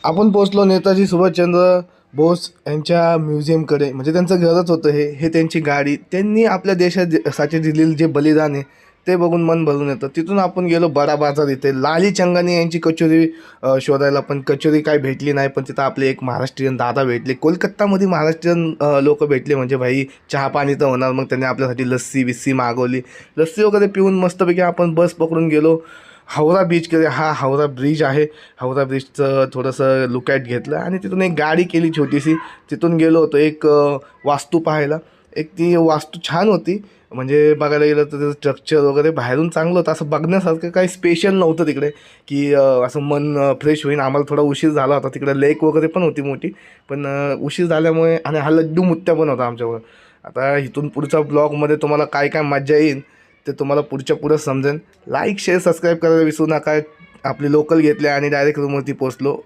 आपण पोचलो नेताजी सुभाषचंद्र बोस यांच्या म्युझियमकडे. म्हणजे त्यांचं घरच होतं हे त्यांची गाडी. त्यांनी आपल्या देशासाठी दिलेलं जे बलिदान आहे ते बघून मन भरून येतं. तिथून आपण गेलो बडा बाजार इथे लाली चंगानी यांची कचोरी शोधायला, पण कचोरी काही भेटली नाही. पण तिथं आपले एक महाराष्ट्रीयन दादा भेटले. कोलकातामध्ये महाराष्ट्रीयन लोक भेटले म्हणजे भाई चहा पाणी तर होणार. मग त्यांनी आपल्यासाठी लस्सी बिस्सी मागवली. लस्सी वगैरे पिऊन मस्तपैकी आपण बस पकडून गेलो हावरा बीचकडे. हा हावरा ब्रिज आहे. हावरा ब्रिजचं थोडंसं लुक ॲट घेतलं आणि तिथून एक गाडी केली छोटीशी. तिथून गेलो होतो एक वास्तू पाहायला. एक ती वास्तू छान होती. म्हणजे बघायला गेलं तर त्याचं स्ट्रक्चर वगैरे बाहेरून चांगलं होतं. असं बघण्यासारखं काही स्पेशल नव्हतं तिकडे की असं मन फ्रेश होईल. आम्हाला थोडा उशीर झाला होता. तिकडे लेक वगैरे पण होती मोठी. पण उशीर झाल्यामुळे आणि हा लड्डू मुत्त्या पण होता आमच्यावर. आता इथून पुढच्या ब्लॉगमध्ये तुम्हाला काय काय मजा येईल ते तुम्हाला पुढं समजेल. लाईक शेअर सबस्क्राईब करायला विसरू नका. आपली लोकल घेतले आणि डायरेक्ट रूमवरती पोचलो.